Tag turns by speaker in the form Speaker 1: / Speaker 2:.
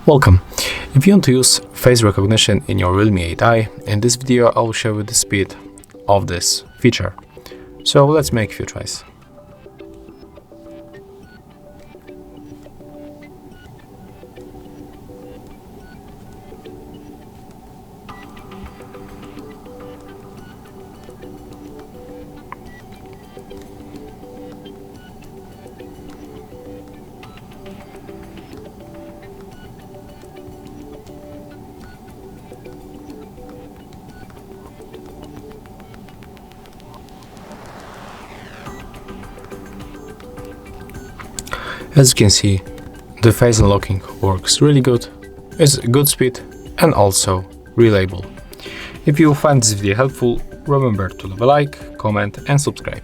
Speaker 1: Welcome! If you want to use face recognition in your Realme 8i, in this video I will show you the speed of this feature. So let's make a few tries. As you can see, the face unlocking works really good, it's good speed and also reliable. If you find this video helpful, remember to leave a like, comment and subscribe.